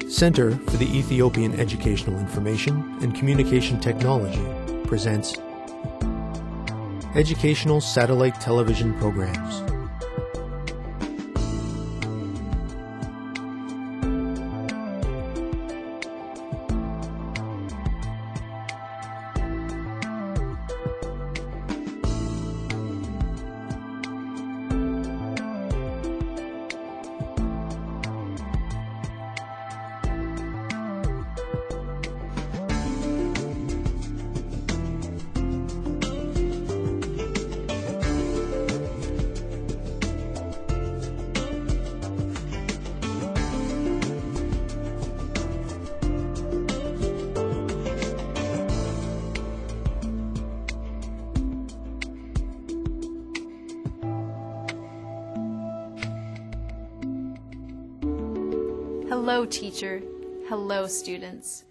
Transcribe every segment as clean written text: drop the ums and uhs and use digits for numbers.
Center for the Ethiopian Educational Information and Communication Technology presents Educational Satellite Television Programs. Hello, teacher. Hello, students.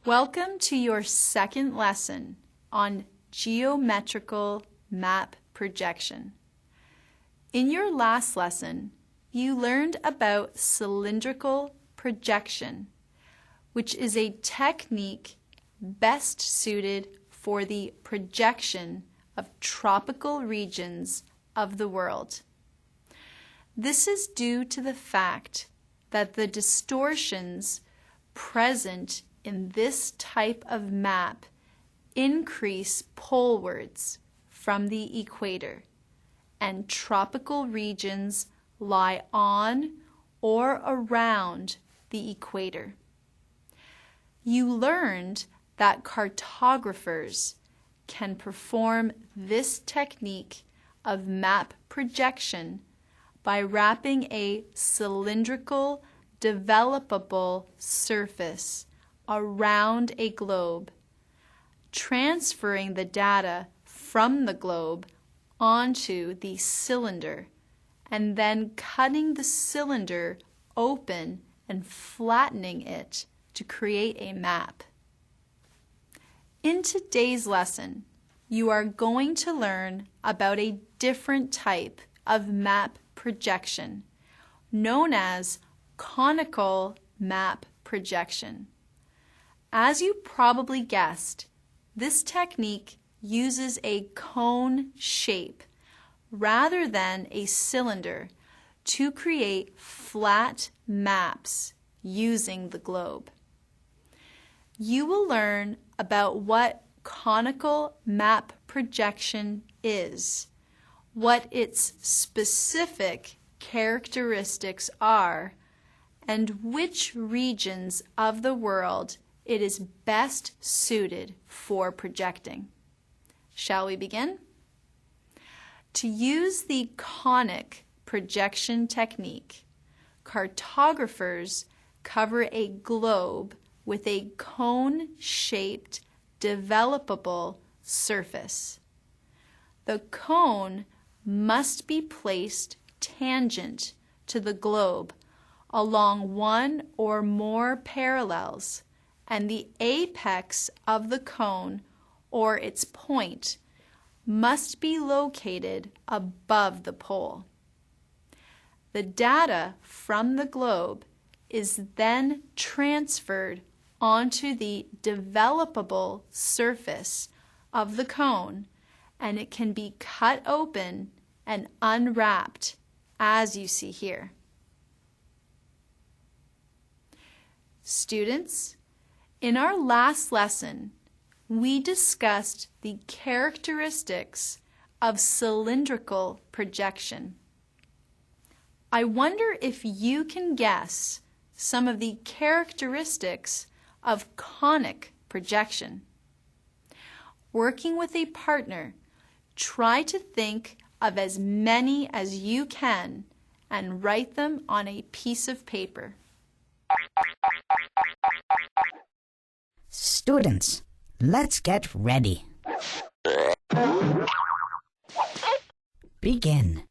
Welcome to your second lesson on Geometrical Map Projection. In your last lesson, you learned about cylindrical projection, which is a technique best suited for the projection of tropical regions of the world. This is due to the fact that the distortions present in this type of map increase polewards from the equator, and tropical regions lie on or around the equator. You learned that cartographers can perform this technique of map projection by wrapping a cylindrical, developable surface around a globe, transferring the data from the globe onto the cylinder, and then cutting the cylinder open and flattening it to create a map. In today's lesson, you are going to learn about a different type of map projection, known as Conical Map Projection. As you probably guessed, this technique uses a cone shape rather than a cylinder to create flat maps using the globe. You will learn about what conical map projection is, what its specific characteristics are, and which regions of the world it is best suited for projecting. Shall we begin? To use the conic projection technique, cartographers cover a globe with a cone-shaped, developable surface. The cone must be placed tangent to the globe along one or more parallels, and the apex of the cone or its point must be located above the pole. The data from the globe is then transferred onto the developable surface of the cone, and it can be cut open and unwrapped as you see here. Students, in our last lesson, we discussed the characteristics of cylindrical projection. I wonder if you can guess some of the characteristics of conic projection. Working with a partner, try to think of as many as you can and write them on a piece of paper. Students, let's get ready. Begin.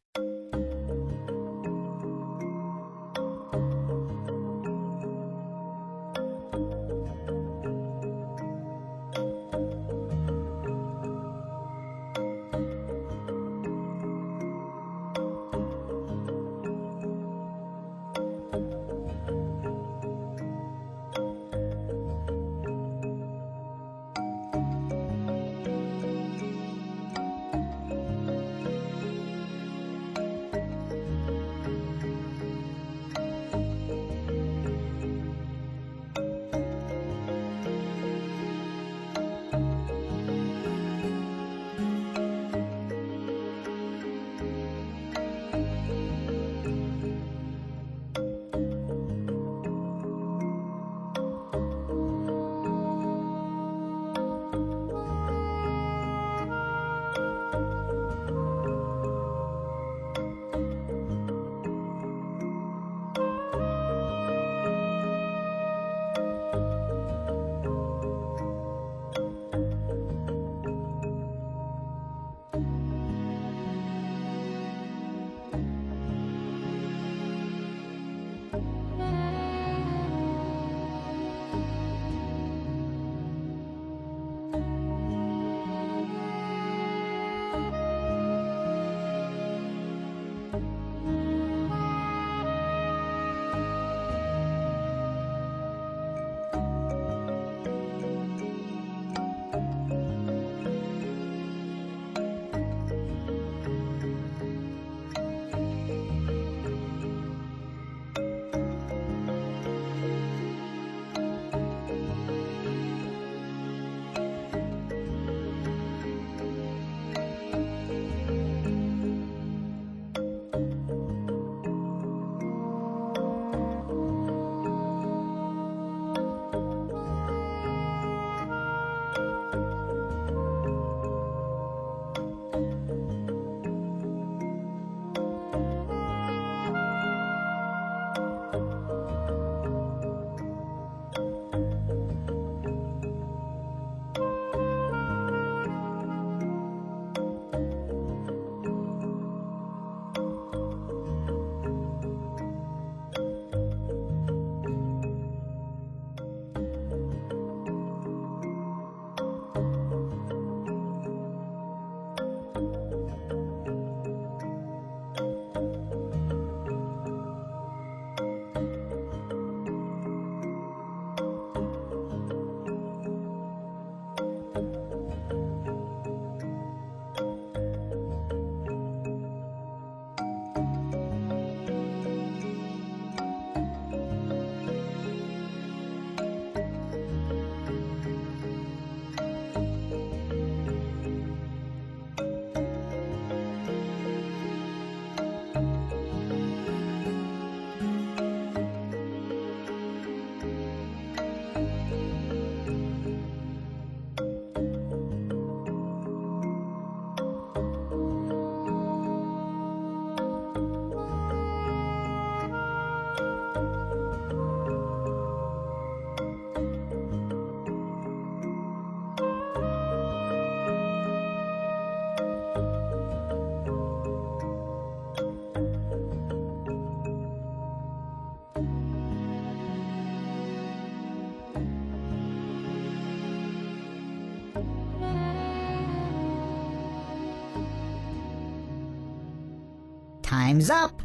Time's up!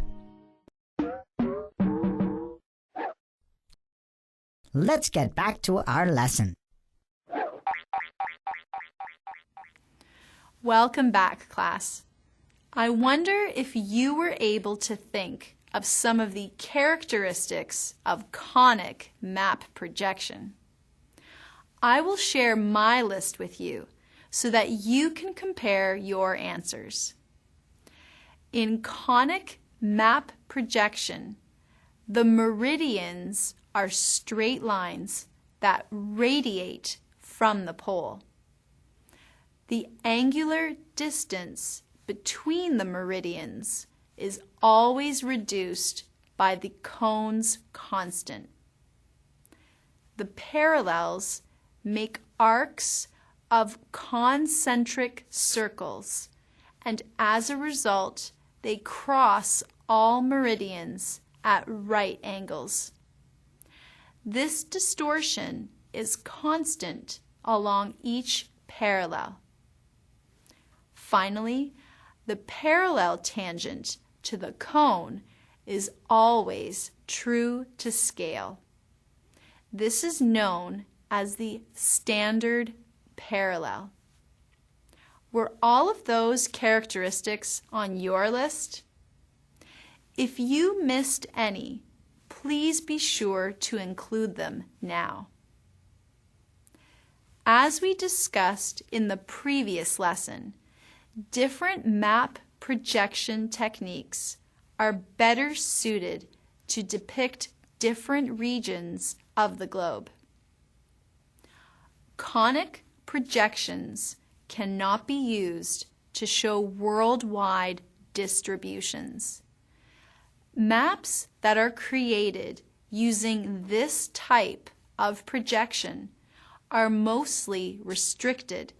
Let's get back to our lesson. Welcome back, class. I wonder if you were able to think of some of the characteristics of conic map projection. I will share my list with you so that you can compare your answers. In conic map projection, the meridians are straight lines that radiate from the pole. The angular distance between the meridians is always reduced by the cone's constant. The parallels make arcs of concentric circles, and as a result, they cross all meridians at right angles. This distortion is constant along each parallel. Finally, the parallel tangent to the cone is always true to scale. This is known as the standard parallel. Were all of those characteristics on your list? If you missed any, please be sure to include them now. As we discussed in the previous lesson, different map projection techniques are better suited to depict different regions of the globe. Conic projections cannot be used to show worldwide distributions. Maps that are created using this type of projection are mostly restricted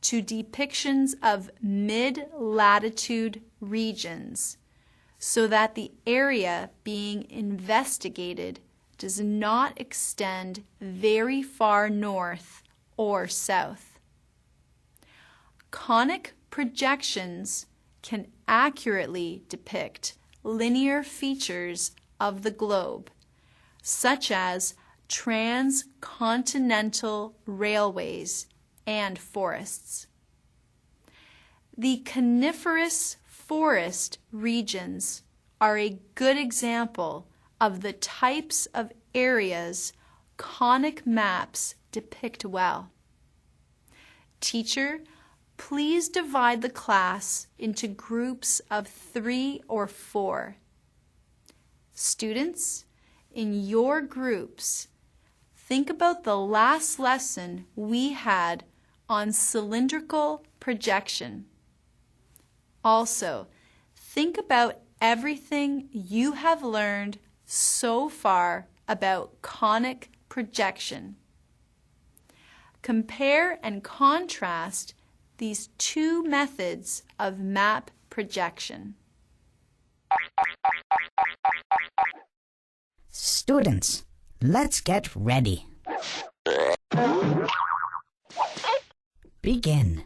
to depictions of mid-latitude regions so that the area being investigated does not extend very far north or south. Conic projections can accurately depict linear features of the globe, such as transcontinental railways and forests. The coniferous forest regions are a good example of the types of areas conic maps depict well. Teacher, please divide the class into groups of 3 or 4. Students, in your groups, think about the last lesson we had on cylindrical projection. Also, think about everything you have learned so far about conic projection. Compare and contrast these two methods of map projection. Students, let's get ready. Begin.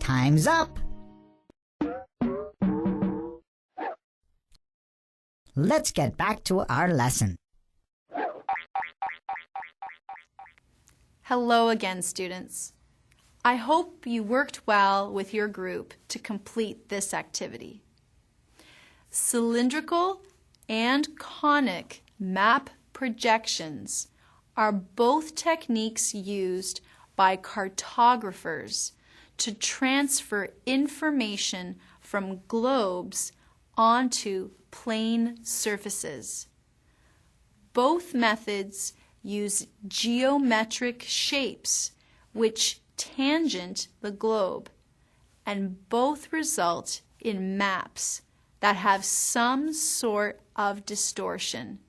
Time's up! Let's get back to our lesson. Hello again, students. I hope you worked well with your group to complete this activity. Cylindrical and conic map projections are both techniques used by cartographers to transfer information from globes onto plane surfaces. Both methods use geometric shapes which tangent the globe, and both result in maps that have some sort of distortion,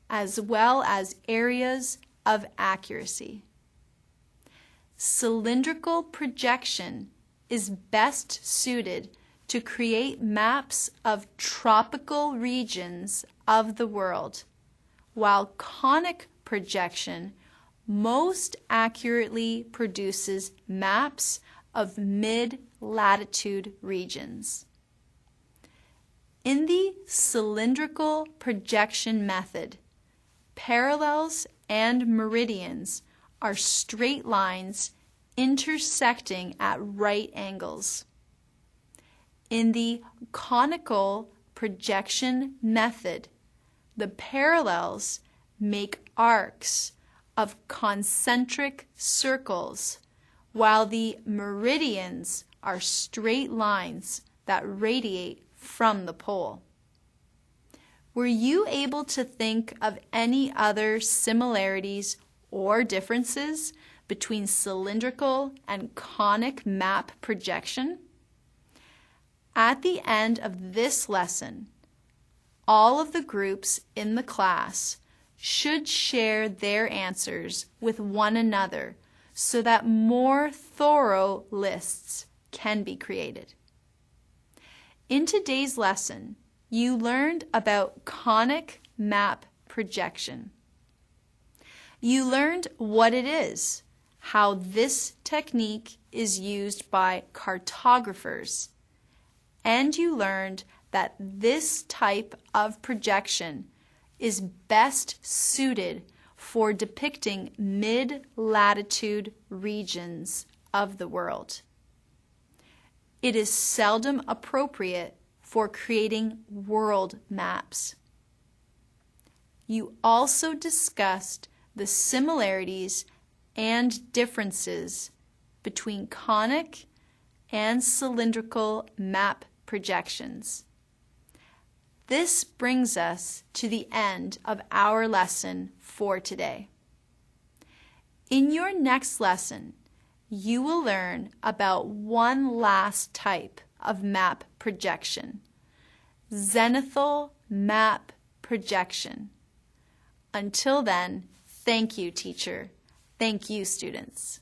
as well as areas of accuracy. Cylindrical projection is best suited to create maps of tropical regions of the world, while conic projection most accurately produces maps of mid-latitude regions. In the cylindrical projection method, parallels and meridians are straight lines intersecting at right angles. In the conical projection method, the parallels make arcs of concentric circles, while the meridians are straight lines that radiate from the pole. Were you able to think of any other similarities or differences between cylindrical and conic map projection? At the end of this lesson, all of the groups in the class should share their answers with one another so that more thorough lists can be created. In today's lesson, you learned about conic map projection. You learned what it is, how this technique is used by cartographers, and you learned that this type of projection is best suited for depicting mid-latitude regions of the world. It is seldom appropriate for creating world maps. You also discussed the similarities and differences between conic and cylindrical map projections. This brings us to the end of our lesson for today. In your next lesson, you will learn about one last type of map projection, zenithal map projection. Until then, thank you, teacher. Thank you, students.